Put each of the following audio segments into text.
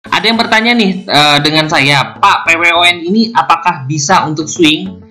Ada yang bertanya nih dengan saya, Pak, PWON ini apakah bisa untuk swing?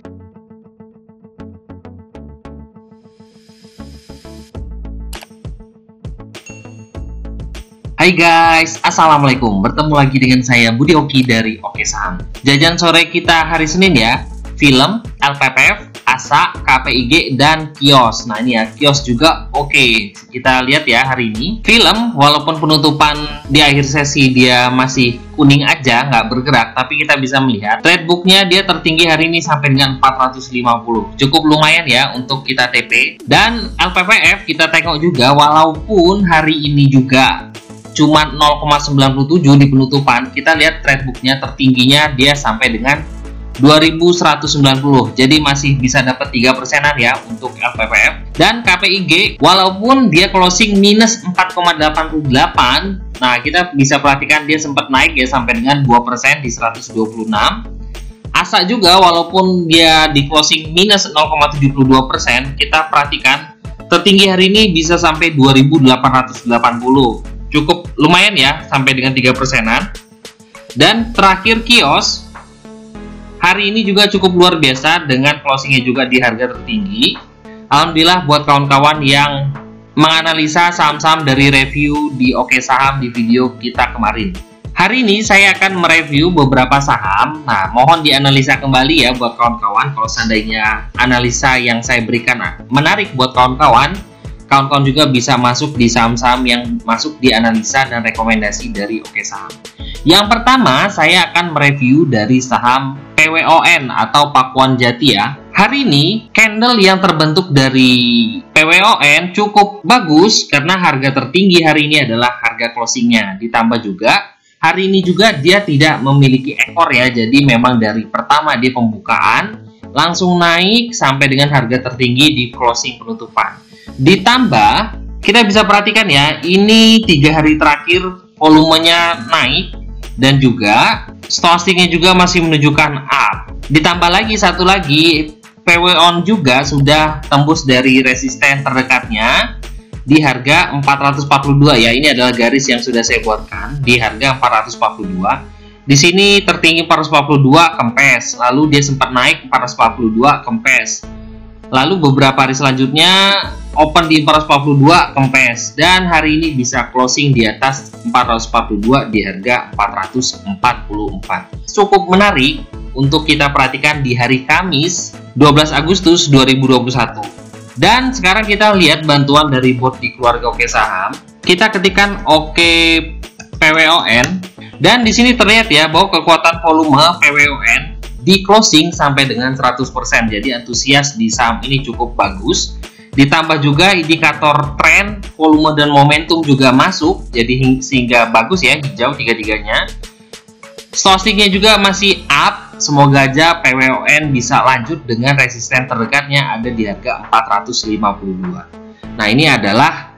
Hai guys, Assalamualaikum. Bertemu lagi dengan saya Budi Oki dari Oke Saham. Jajan sore kita hari Senin ya, film, LPPF, ASA, KPIG, dan kios. Nah ini ya, kios juga oke. Kita lihat ya hari ini. Film, walaupun penutupan di akhir sesi dia masih kuning aja, nggak bergerak, tapi kita bisa melihat trade booknya dia tertinggi hari ini sampai dengan 450. Cukup lumayan ya untuk kita TP. Dan LPPF kita tengok juga, walaupun hari ini juga cuma 0,97 di penutupan, kita lihat trade booknya tertingginya dia sampai dengan 2190, jadi masih bisa dapat 3%-an ya untuk LPPF. Dan KPIG walaupun dia closing minus 4,88, nah kita bisa perhatikan dia sempat naik ya sampai dengan 2% di 126. ASA juga walaupun dia di closing minus 0,72%, kita perhatikan tertinggi hari ini bisa sampai 2880. Cukup lumayan ya, sampai dengan 3%-an. Dan terakhir kios, hari ini juga cukup luar biasa dengan closingnya juga di harga tertinggi. Alhamdulillah buat kawan-kawan yang menganalisa saham-saham dari review di Oke Saham di video kita kemarin. Hari ini saya akan mereview beberapa saham. Nah, mohon dianalisa kembali ya buat kawan-kawan. Kalau seandainya analisa yang saya berikan menarik buat kawan-kawan, kawan-kawan juga bisa masuk di saham-saham yang masuk di analisa dan rekomendasi dari Oke Saham. Yang pertama, saya akan mereview dari saham PWON atau Pakuan Jati ya. Hari ini, candle yang terbentuk dari PWON cukup bagus karena harga tertinggi hari ini adalah harga closingnya. Ditambah juga, hari ini juga dia tidak memiliki ekor ya. Jadi memang dari pertama di pembukaan, langsung naik sampai dengan harga tertinggi di closing penutupan. Ditambah, kita bisa perhatikan ya, ini 3 hari terakhir volumenya naik dan juga stochastiknya juga masih menunjukkan up. Ditambah lagi satu lagi, PWON juga sudah tembus dari resisten terdekatnya di harga 442 ya. Ini adalah garis yang sudah saya buatkan di harga 442. Di sini tertinggi 442 kempes, lalu dia sempat naik 442 kempes. Lalu beberapa hari selanjutnya open di 442 kempes dan hari ini bisa closing di atas 442 di harga 444. Cukup menarik untuk kita perhatikan di hari Kamis 12 Agustus 2021. Dan sekarang kita lihat bantuan dari bot di keluarga Oke Saham. Kita ketikkan Oke PWON dan di sini terlihat ya bahwa kekuatan volume PWON di closing sampai dengan 100%. Jadi antusias di saham ini cukup bagus. Ditambah juga indikator tren, volume dan momentum juga masuk. Jadi sehingga bagus ya, hijau tiga-tiganya. Stochastiknya juga masih up. Semoga aja PWON bisa lanjut dengan resisten terdekatnya ada di harga 452. Nah, ini adalah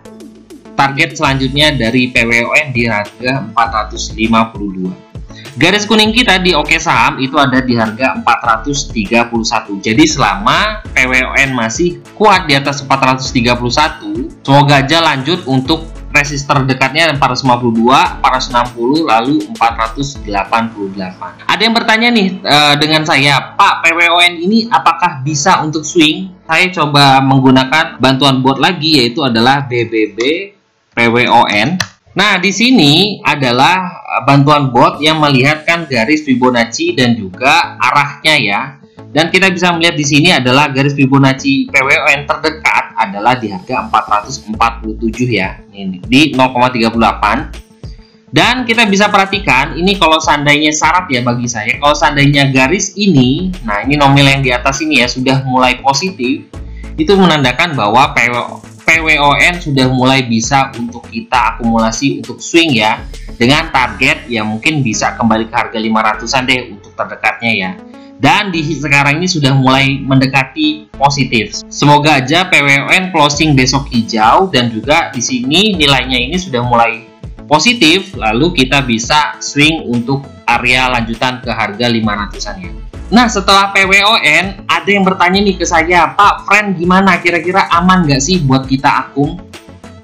target selanjutnya dari PWON di harga 452. Garis kuning kita di Oke Saham itu ada di harga 431. Jadi selama PWON masih kuat di atas 431, semoga aja lanjut untuk resisten terdekatnya 452, 460, lalu 488. Ada yang bertanya nih dengan saya, Pak, PWON ini apakah bisa untuk swing? Saya coba menggunakan bantuan bot lagi, yaitu adalah BBB PWON. Nah, di sini adalah bantuan bot yang melihatkan garis Fibonacci dan juga arahnya ya. Dan kita bisa melihat di sini adalah garis Fibonacci PWON terdekat adalah di harga 447 ya. Ini di 0,38. Dan kita bisa perhatikan ini kalau seandainya syarat ya bagi saya, kalau seandainya garis ini, nah ini nominal yang di atas ini ya sudah mulai positif, itu menandakan bahwa PWON sudah mulai bisa untuk kita akumulasi untuk swing ya, dengan target yang mungkin bisa kembali ke harga 500-an deh untuk terdekatnya ya. Dan di sekarang ini sudah mulai mendekati positif. Semoga aja PWON closing besok hijau dan juga di sini nilainya ini sudah mulai positif, lalu kita bisa swing untuk area lanjutan ke harga 500-an ya. Nah, setelah PWON, ada yang bertanya nih ke saya, Pak, friend gimana? Kira-kira aman nggak sih buat kita akung?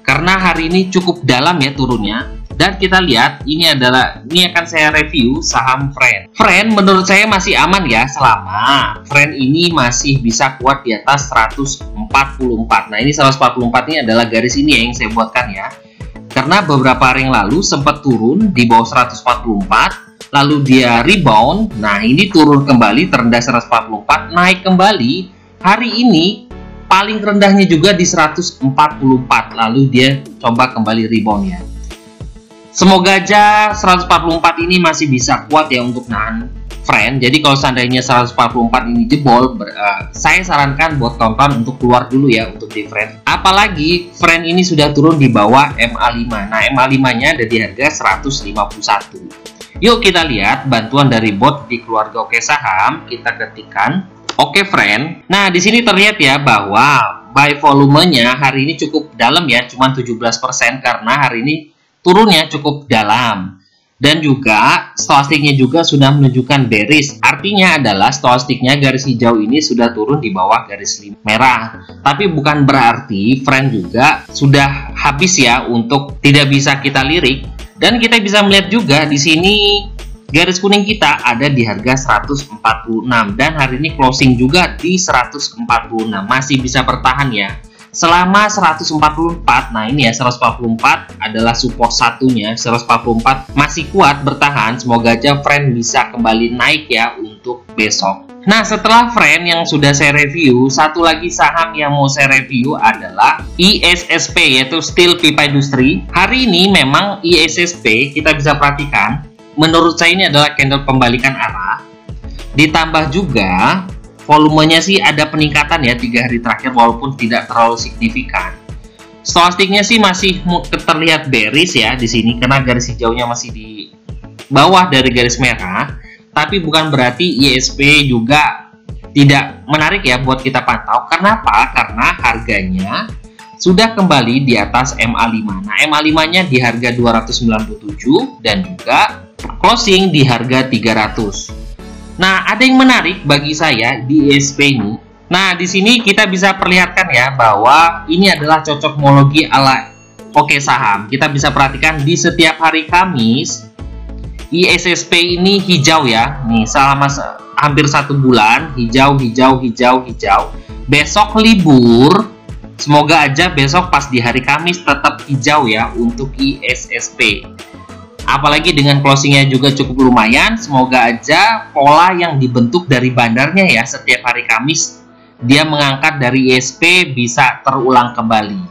Karena hari ini cukup dalam ya turunnya. Dan kita lihat ini akan saya review saham Friend. Friend menurut saya masih aman ya, selama Friend ini masih bisa kuat di atas 144. Nah, ini 144 ini adalah garis ini ya yang saya buatkan ya. Karena beberapa hari yang lalu sempat turun di bawah 144, lalu dia rebound. Nah, ini turun kembali terendah 144, naik kembali. Hari ini paling rendahnya juga di 144, lalu dia coba kembali rebound ya. Semoga aja 144 ini masih bisa kuat ya untuk nahan Friend. Jadi kalau seandainya 144 ini jebol, saya sarankan buat kawan-kawan untuk keluar dulu ya untuk di Friend. Apalagi Friend ini sudah turun di bawah MA5. Nah, MA5-nya ada di harga 151. Yuk kita lihat bantuan dari bot di keluarga Oke Saham. Kita ketikkan Oke Friend. Nah, di sini terlihat ya bahwa buy volumenya hari ini cukup dalam ya, cuma 17% karena hari ini turunnya cukup dalam. Dan juga stokastiknya juga sudah menunjukkan bearish. Artinya adalah stokastiknya garis hijau ini sudah turun di bawah garis merah. Tapi bukan berarti Friend juga sudah habis ya untuk tidak bisa kita lirik. Dan kita bisa melihat juga di sini garis kuning kita ada di harga 146 dan hari ini closing juga di 146. Masih bisa bertahan ya. Selama 144, nah ini ya 144 adalah support satunya, 144 masih kuat bertahan. Semoga aja Friend bisa kembali naik ya untuk besok. Nah, setelah Friend yang sudah saya review, satu lagi saham yang mau saya review adalah ISSP, yaitu Steel Pipa Industri. Hari ini memang ISSP kita bisa perhatikan, menurut saya ini adalah candle pembalikan arah. Ditambah juga volumenya sih ada peningkatan ya 3 hari terakhir walaupun tidak terlalu signifikan. Stokastiknya sih masih terlihat bearish ya di sini karena garis hijaunya masih di bawah dari garis merah. Tapi bukan berarti ISP juga tidak menarik ya buat kita pantau. Kenapa? Karena harganya sudah kembali di atas MA5. Nah, MA5-nya di harga 297 dan juga closing di harga 300. Nah, ada yang menarik bagi saya di ISP ini. Nah, di sini kita bisa perlihatkan ya bahwa ini adalah cocokmologi ala Oke Saham. Kita bisa perhatikan di setiap hari Kamis ISSP ini hijau ya. Nih, selama hampir 1 bulan hijau, hijau, hijau, hijau. Besok libur. Semoga aja besok pas di hari Kamis tetap hijau ya untuk ISSP. Apalagi dengan closingnya juga cukup lumayan. Semoga aja pola yang dibentuk dari bandarnya ya setiap hari Kamis dia mengangkat dari ISP bisa terulang kembali.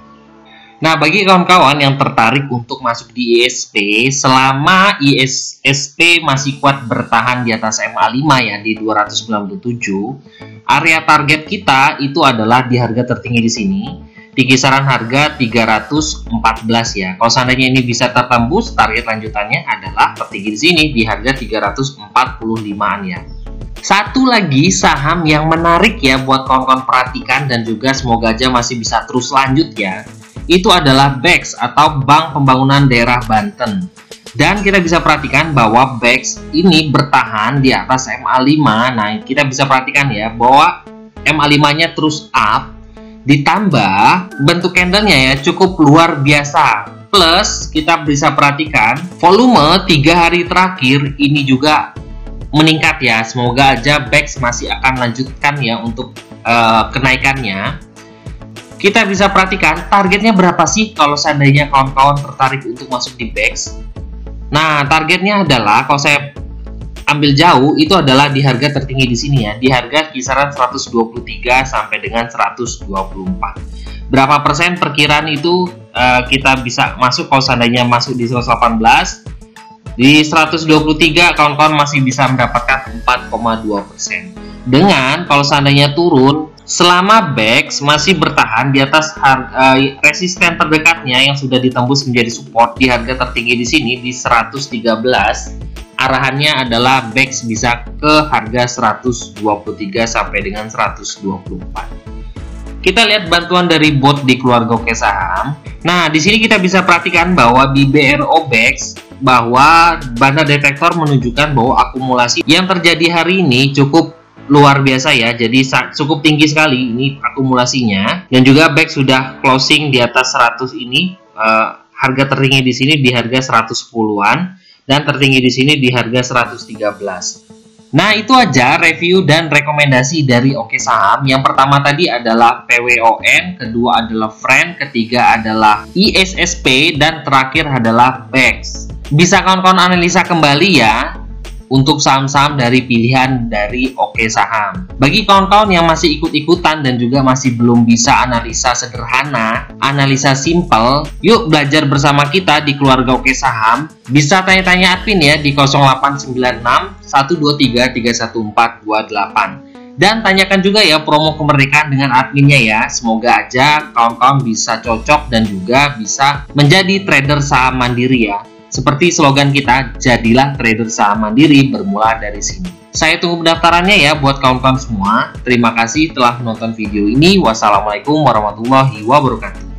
Nah, bagi kawan-kawan yang tertarik untuk masuk di ISP, selama ISP masih kuat bertahan di atas MA5 ya di 297, area target kita itu adalah di harga tertinggi di sini. Di kisaran harga 314 ya. Kalau seandainya ini bisa tertembus, target lanjutannya adalah tertinggi di sini di harga 345-an ya. Satu lagi saham yang menarik ya buat kawan-kawan perhatikan dan juga semoga aja masih bisa terus lanjut ya. Itu adalah BEX atau Bank Pembangunan Daerah Banten. Dan kita bisa perhatikan bahwa BEX ini bertahan di atas MA5. Nah, kita bisa perhatikan ya bahwa MA5-nya terus up. Ditambah bentuk candlenya ya cukup luar biasa. Plus kita bisa perhatikan volume 3 hari terakhir ini juga meningkat ya. Semoga aja BEX masih akan lanjutkan ya untuk kenaikannya. Kita bisa perhatikan targetnya berapa sih kalau seandainya kawan-kawan tertarik untuk masuk di BEX. Nah, targetnya adalah kalau saya ambil jauh itu adalah di harga tertinggi di sini ya, di harga kisaran 123 sampai dengan 124. Berapa persen perkiraan itu kita bisa masuk kalau seandainya masuk di 118. Di 123 kawan-kawan masih bisa mendapatkan 4,2%. Dengan kalau seandainya turun selama BEX masih bertahan di atas harga resisten terdekatnya yang sudah ditembus menjadi support di harga tertinggi di sini di 113. Arahannya adalah BEX bisa ke harga 123 sampai dengan 124. Kita lihat bantuan dari bot di keluarga Oke Saham. Nah, di sini kita bisa perhatikan bahwa di BRO BEX bahwa bandar detektor menunjukkan bahwa akumulasi yang terjadi hari ini cukup luar biasa ya. Jadi cukup tinggi sekali ini akumulasinya. Dan juga BEX sudah closing di atas 100 ini harga tertinggi di sini di harga 110-an dan tertinggi di sini di harga 113. Nah, itu aja review dan rekomendasi dari Oke Saham. Yang pertama tadi adalah PWON, kedua adalah Friend, ketiga adalah ISSP, dan terakhir adalah BEX. Bisa kawan-kawan analisa kembali ya untuk saham-saham dari pilihan dari Oke Saham. Bagi kawan-kawan yang masih ikut-ikutan dan juga masih belum bisa analisa sederhana, analisa simple, yuk belajar bersama kita di keluarga Oke Saham. Bisa tanya-tanya admin ya di 0896 123 31428. Dan tanyakan juga ya promo kemerdekaan dengan adminnya ya. Semoga aja kawan-kawan bisa cocok dan juga bisa menjadi trader saham mandiri ya. Seperti slogan kita, jadilah trader saham mandiri bermula dari sini. Saya tunggu pendaftarannya ya buat kawan-kawan semua. Terima kasih telah menonton video ini. Wassalamualaikum warahmatullahi wabarakatuh.